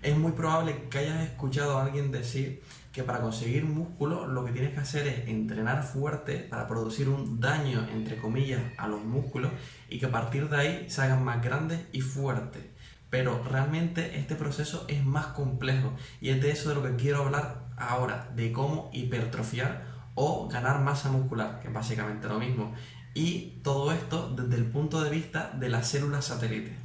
Es muy probable que hayas escuchado a alguien decir que para conseguir músculo lo que tienes que hacer es entrenar fuerte para producir un daño, entre comillas, a los músculos y que a partir de ahí se hagan más grandes y fuertes. Pero realmente este proceso es más complejo y es de eso de lo que quiero hablar ahora, de cómo hipertrofiar o ganar masa muscular, que es básicamente lo mismo. Y todo esto desde el punto de vista de las células satélites.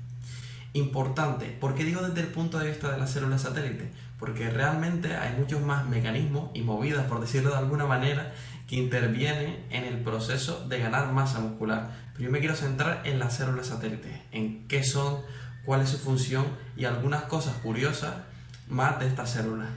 Importante, ¿por qué digo desde el punto de vista de las células satélites? Porque realmente hay muchos más mecanismos y movidas, por decirlo de alguna manera, que intervienen en el proceso de ganar masa muscular. Pero yo me quiero centrar en las células satélites, en qué son, cuál es su función y algunas cosas curiosas más de estas células.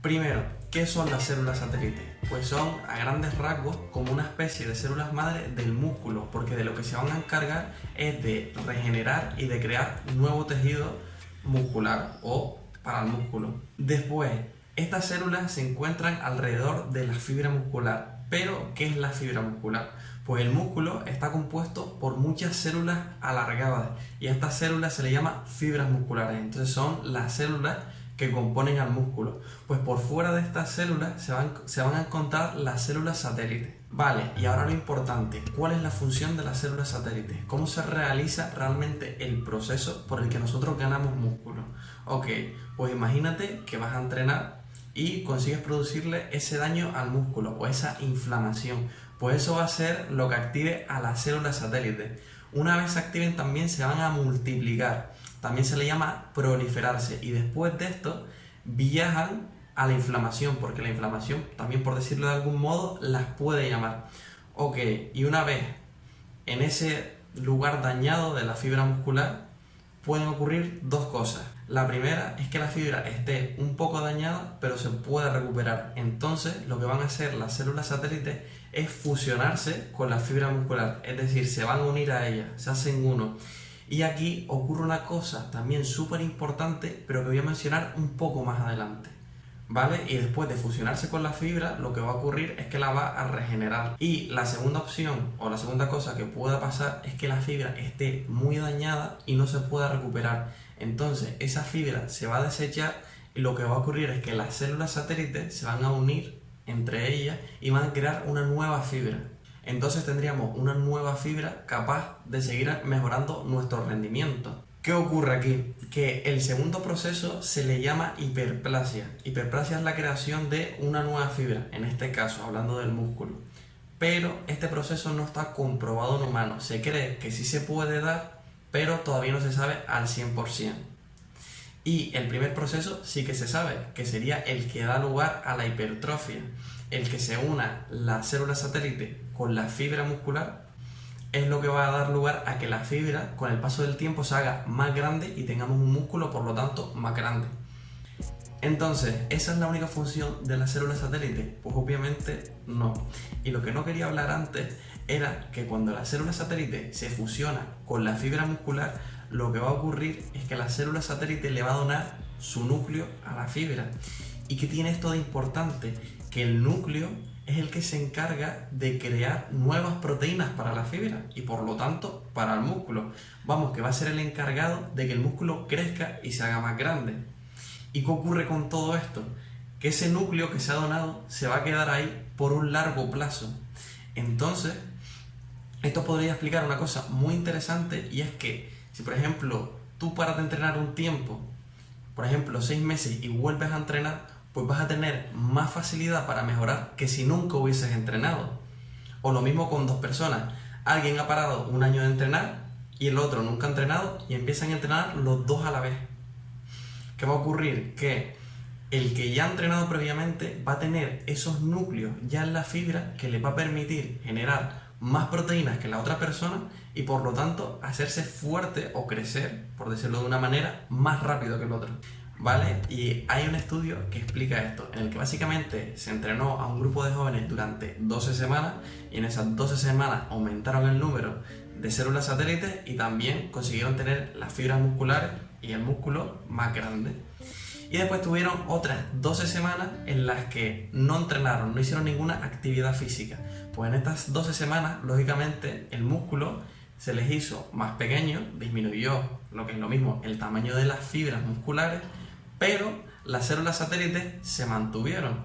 Primero, ¿qué son las células satélites? Pues son, a grandes rasgos, como una especie de células madre del músculo, porque de lo que se van a encargar es de regenerar y de crear nuevo tejido muscular o para el músculo. Después, estas células se encuentran alrededor de la fibra muscular. Pero, ¿qué es la fibra muscular? Pues el músculo está compuesto por muchas células alargadas y a estas células se le llama fibras musculares. Entonces son las células que componen al músculo. Pues por fuera de estas células se van a encontrar las células satélites. Vale, y ahora lo importante, ¿cuál es la función de las células satélites? ¿Cómo se realiza realmente el proceso por el que nosotros ganamos músculo? Ok, pues imagínate que vas a entrenar y consigues producirle ese daño al músculo o esa inflamación. Pues eso va a ser lo que active a las células satélites. Una vez se activen también se van a multiplicar. También se le llama proliferarse y después de esto viajan a la inflamación, porque la inflamación, también por decirlo de algún modo, las puede llamar. Ok, y una vez en ese lugar dañado de la fibra muscular pueden ocurrir dos cosas. La primera es que la fibra esté un poco dañada, pero se puede recuperar. Entonces lo que van a hacer las células satélites es fusionarse con la fibra muscular, es decir, se van a unir a ella, se hacen uno. Y aquí ocurre una cosa también súper importante, pero que voy a mencionar un poco más adelante, ¿vale? Y después de fusionarse con la fibra, lo que va a ocurrir es que la va a regenerar. Y la segunda opción, o la segunda cosa que pueda pasar, es que la fibra esté muy dañada y no se pueda recuperar. Entonces, esa fibra se va a desechar y lo que va a ocurrir es que las células satélites se van a unir entre ellas y van a crear una nueva fibra. Entonces tendríamos una nueva fibra capaz de seguir mejorando nuestro rendimiento. ¿Qué ocurre aquí? Que el segundo proceso se le llama hiperplasia. Hiperplasia es la creación de una nueva fibra, en este caso hablando del músculo. Pero este proceso no está comprobado en humanos. Se cree que sí se puede dar, pero todavía no se sabe al 100%. Y el primer proceso sí que se sabe, que sería el que da lugar a la hipertrofia. El que se una la célula satélite con la fibra muscular es lo que va a dar lugar a que la fibra con el paso del tiempo se haga más grande y tengamos un músculo por lo tanto más grande. Entonces, ¿esa es la única función de la célula satélite? Pues obviamente no. Y lo que no quería hablar antes era que cuando la célula satélite se fusiona con la fibra muscular, lo que va a ocurrir es que la célula satélite le va a donar su núcleo a la fibra. ¿Y qué tiene esto de importante? Que el núcleo es el que se encarga de crear nuevas proteínas para la fibra y por lo tanto para el músculo. Vamos, que va a ser el encargado de que el músculo crezca y se haga más grande. ¿Y qué ocurre con todo esto? Que ese núcleo que se ha donado se va a quedar ahí por un largo plazo. Entonces, esto podría explicar una cosa muy interesante y es que si por ejemplo tú paras de entrenar un tiempo, por ejemplo 6 meses y vuelves a entrenar, pues vas a tener más facilidad para mejorar que si nunca hubieses entrenado. O lo mismo con dos personas. Alguien ha parado un año de entrenar y el otro nunca ha entrenado y empiezan a entrenar los dos a la vez. ¿Qué va a ocurrir? Que el que ya ha entrenado previamente va a tener esos núcleos ya en la fibra que le va a permitir generar más proteínas que la otra persona y por lo tanto hacerse fuerte o crecer, por decirlo de una manera, más rápido que el otro. ¿Vale? Y hay un estudio que explica esto, en el que básicamente se entrenó a un grupo de jóvenes durante 12 semanas y en esas 12 semanas aumentaron el número de células satélites y también consiguieron tener las fibras musculares y el músculo más grande. Y después tuvieron otras 12 semanas en las que no entrenaron, no hicieron ninguna actividad física. Pues en estas 12 semanas, lógicamente, el músculo se les hizo más pequeño, disminuyó lo que es lo mismo, el tamaño de las fibras musculares, pero las células satélites se mantuvieron.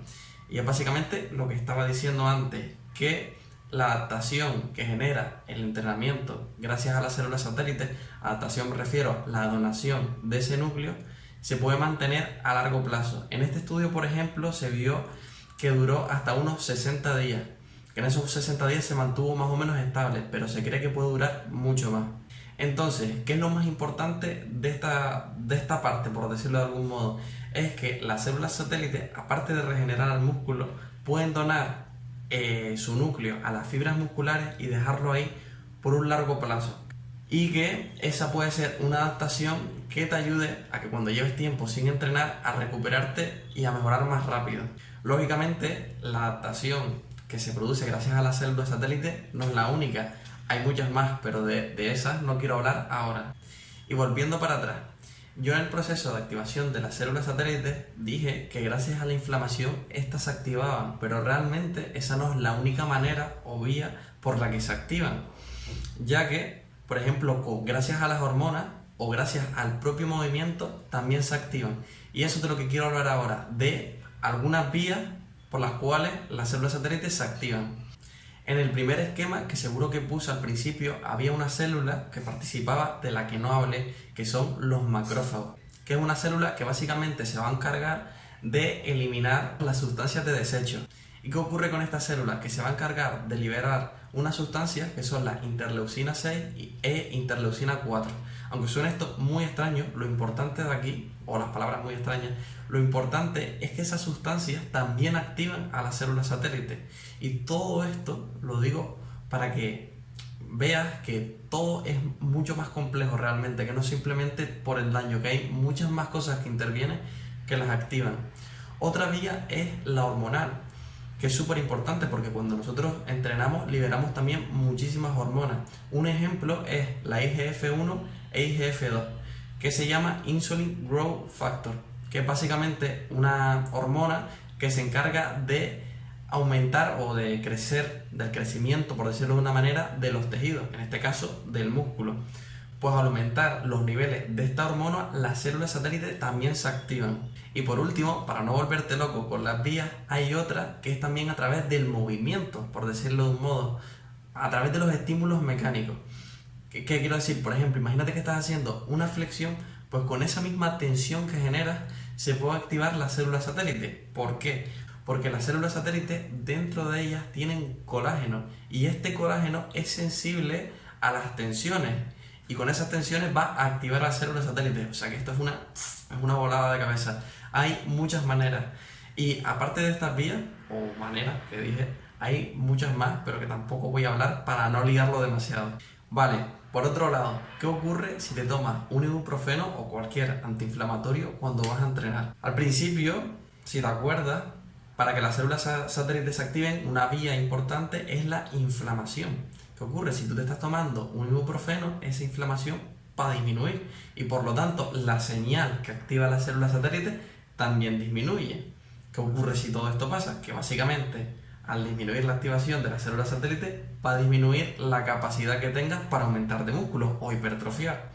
Y es básicamente lo que estaba diciendo antes, que la adaptación que genera el entrenamiento gracias a las células satélites, adaptación me refiero a la donación de ese núcleo, se puede mantener a largo plazo. En este estudio, por ejemplo, se vio que duró hasta unos 60 días, que en esos 60 días se mantuvo más o menos estable, pero se cree que puede durar mucho más. Entonces, ¿qué es lo más importante de esta parte, por decirlo de algún modo? Es que las células satélites, aparte de regenerar al músculo, pueden donar su núcleo a las fibras musculares y dejarlo ahí por un largo plazo. Y que esa puede ser una adaptación que te ayude a que cuando lleves tiempo sin entrenar, a recuperarte y a mejorar más rápido. Lógicamente, la adaptación que se produce gracias a las células satélites no es la única. Hay muchas más, pero de esas no quiero hablar ahora. Y volviendo para atrás, yo en el proceso de activación de las células satélites dije que gracias a la inflamación estas se activaban, pero realmente esa no es la única manera o vía por la que se activan, ya que, por ejemplo, gracias a las hormonas o gracias al propio movimiento también se activan. Y eso es de lo que quiero hablar ahora, de algunas vías por las cuales las células satélites se activan. En el primer esquema, que seguro que puse al principio, había una célula que participaba de la que no hablé, que son los macrófagos, que es una célula que básicamente se va a encargar de eliminar las sustancias de desecho. ¿Y qué ocurre con esta célula? Que se va a encargar de liberar unas sustancias que son la interleucina 6 e interleucina 4. Aunque suene esto muy extraño, lo importante de aquí, o las palabras muy extrañas, lo importante es que esas sustancias también activan a las células satélites. Y todo esto lo digo para que veas que todo es mucho más complejo realmente, que no simplemente por el daño, que hay muchas más cosas que intervienen que las activan. Otra vía es la hormonal, que es súper importante porque cuando nosotros entrenamos liberamos también muchísimas hormonas. Un ejemplo es la IGF-1 e IGF-2, que se llama Insulin Growth Factor, que es básicamente una hormona que se encarga de aumentar o de crecer, del crecimiento, por decirlo de una manera, de los tejidos, en este caso del músculo. Pues al aumentar los niveles de esta hormona, las células satélites también se activan. Y por último, para no volverte loco con las vías, hay otra que es también a través del movimiento, por decirlo de un modo, a través de los estímulos mecánicos. ¿Qué quiero decir? Por ejemplo, imagínate que estás haciendo una flexión, pues con esa misma tensión que generas se puede activar las células satélites. ¿Por qué? Porque las células satélites, dentro de ellas tienen colágeno, y este colágeno es sensible a las tensiones, y con esas tensiones va a activar las células satélites. O sea que esto es una volada de cabeza. Hay muchas maneras, y aparte de estas vías o maneras que dije, hay muchas más, pero que tampoco voy a hablar para no liarlo demasiado. Vale, por otro lado, ¿qué ocurre si te tomas un ibuprofeno o cualquier antiinflamatorio cuando vas a entrenar? Al principio, si te acuerdas, para que las células satélites se activen, una vía importante es la inflamación. ¿Qué ocurre? Si tú te estás tomando un ibuprofeno, esa inflamación va a disminuir y por lo tanto la señal que activa las células satélites también disminuye. ¿Qué ocurre si todo esto pasa? Que básicamente al disminuir la activación de las células satélites va a disminuir la capacidad que tengas para aumentar de músculo o hipertrofiar.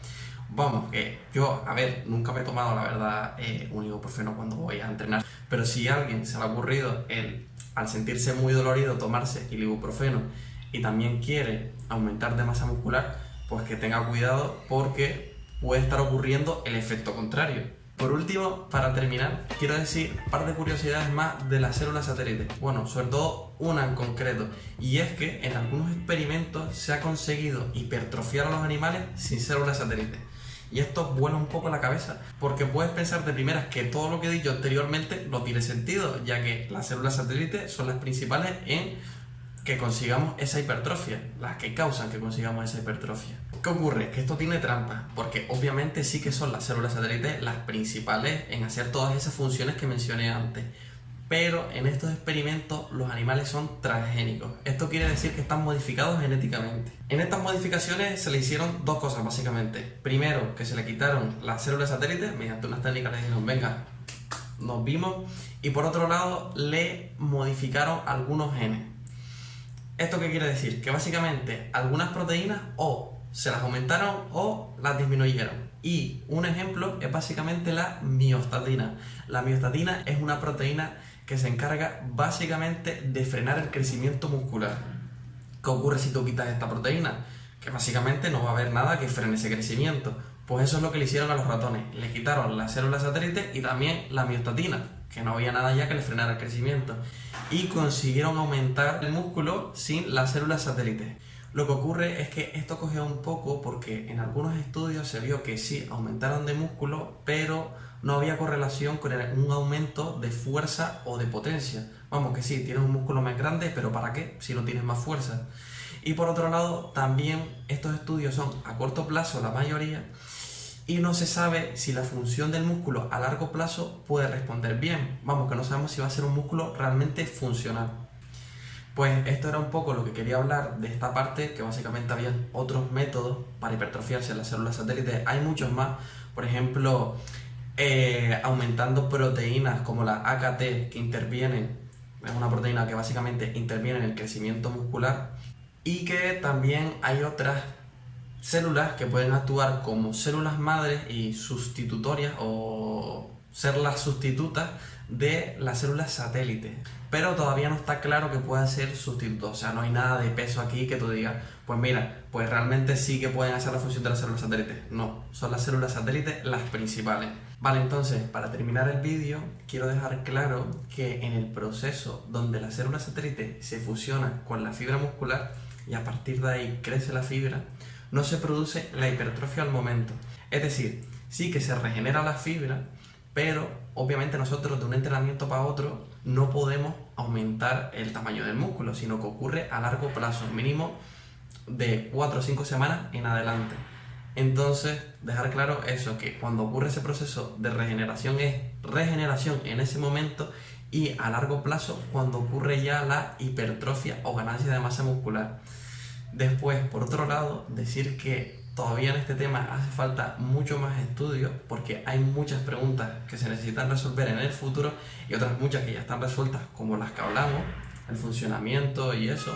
Vamos, que yo, a ver, nunca me he tomado, la verdad, un ibuprofeno cuando voy a entrenar, pero si a alguien se le ha ocurrido al sentirse muy dolorido tomarse el ibuprofeno y también quiere aumentar de masa muscular, pues que tenga cuidado porque puede estar ocurriendo el efecto contrario. Por último, para terminar, quiero decir un par de curiosidades más de las células satélites. Bueno, sobre todo una en concreto, y es que en algunos experimentos se ha conseguido hipertrofiar a los animales sin células satélites. Y esto vuela un poco la cabeza, porque puedes pensar de primeras que todo lo que he dicho anteriormente no tiene sentido, ya que las células satélites son las principales en que consigamos esa hipertrofia, las que causan que consigamos esa hipertrofia. ¿Qué ocurre? Que esto tiene trampa, porque obviamente sí que son las células satélites las principales en hacer todas esas funciones que mencioné antes, pero en estos experimentos los animales son transgénicos. Esto quiere decir que están modificados genéticamente. En estas modificaciones se le hicieron dos cosas básicamente. Primero, que se le quitaron las células satélites, mediante unas técnicas le dijeron, venga, nos vimos, y por otro lado le modificaron algunos genes. ¿Esto qué quiere decir? Que básicamente algunas proteínas o se las aumentaron o las disminuyeron. Y un ejemplo es básicamente la miostatina. La miostatina es una proteína que se encarga básicamente de frenar el crecimiento muscular. ¿Qué ocurre si tú quitas esta proteína? Que básicamente no va a haber nada que frene ese crecimiento. Pues eso es lo que le hicieron a los ratones. Le quitaron las células satélites y también la miostatina, que no había nada ya que le frenara el crecimiento. Y consiguieron aumentar el músculo sin las células satélites. Lo que ocurre es que esto cogió un poco porque en algunos estudios se vio que sí, aumentaron de músculo, pero no había correlación con un aumento de fuerza o de potencia. Vamos, que sí, tienes un músculo más grande, pero ¿para qué si no tienes más fuerza? Y por otro lado, también estos estudios son a corto plazo la mayoría y no se sabe si la función del músculo a largo plazo puede responder bien. Vamos, que no sabemos si va a ser un músculo realmente funcional. Pues esto era un poco lo que quería hablar de esta parte, que básicamente había otros métodos para hipertrofiarse las células satélites. Hay muchos más, por ejemplo, aumentando proteínas como la AKT que intervienen, es una proteína que básicamente interviene en el crecimiento muscular, y que también hay otras células que pueden actuar como células madres y sustitutorias o ser las sustitutas de las células satélites, pero todavía no está claro que pueda ser sustituto, o sea, no hay nada de peso aquí que tú digas, pues mira, pues realmente sí que pueden hacer la función de las células satélites. No, son las células satélites las principales. Vale, entonces, para terminar el vídeo, quiero dejar claro que en el proceso donde las células satélites se fusionan con la fibra muscular y a partir de ahí crece la fibra, no se produce la hipertrofia al momento. Es decir, sí que se regenera la fibra, pero obviamente nosotros de un entrenamiento para otro no podemos aumentar el tamaño del músculo, sino que ocurre a largo plazo, mínimo de 4 o 5 semanas en adelante. Entonces, dejar claro eso, que cuando ocurre ese proceso de regeneración es regeneración en ese momento y a largo plazo cuando ocurre ya la hipertrofia o ganancia de masa muscular. Después, por otro lado, decir que todavía en este tema hace falta mucho más estudio porque hay muchas preguntas que se necesitan resolver en el futuro y otras muchas que ya están resueltas, como las que hablamos, el funcionamiento y eso,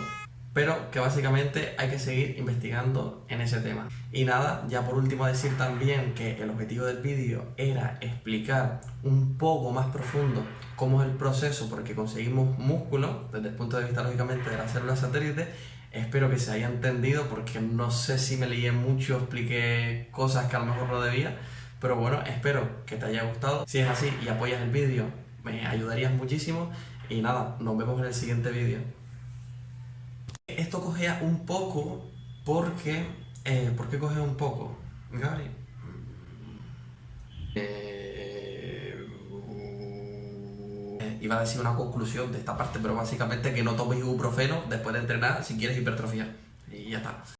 pero que básicamente hay que seguir investigando en ese tema. Y nada, ya por último decir también que el objetivo del vídeo era explicar un poco más profundo cómo es el proceso por el que conseguimos músculo desde el punto de vista lógicamente de las células satélites. Espero que se haya entendido porque no sé si me lié mucho, expliqué cosas que a lo mejor no debía, pero bueno, espero que te haya gustado. Si es así y apoyas el vídeo, me ayudarías muchísimo y nada, nos vemos en el siguiente vídeo. Esto cogea un poco porque... ¿por qué cogea un poco? Gabri. Iba a decir una conclusión de esta parte, pero básicamente que no tomes ibuprofeno después de entrenar si quieres hipertrofiar. Y ya está.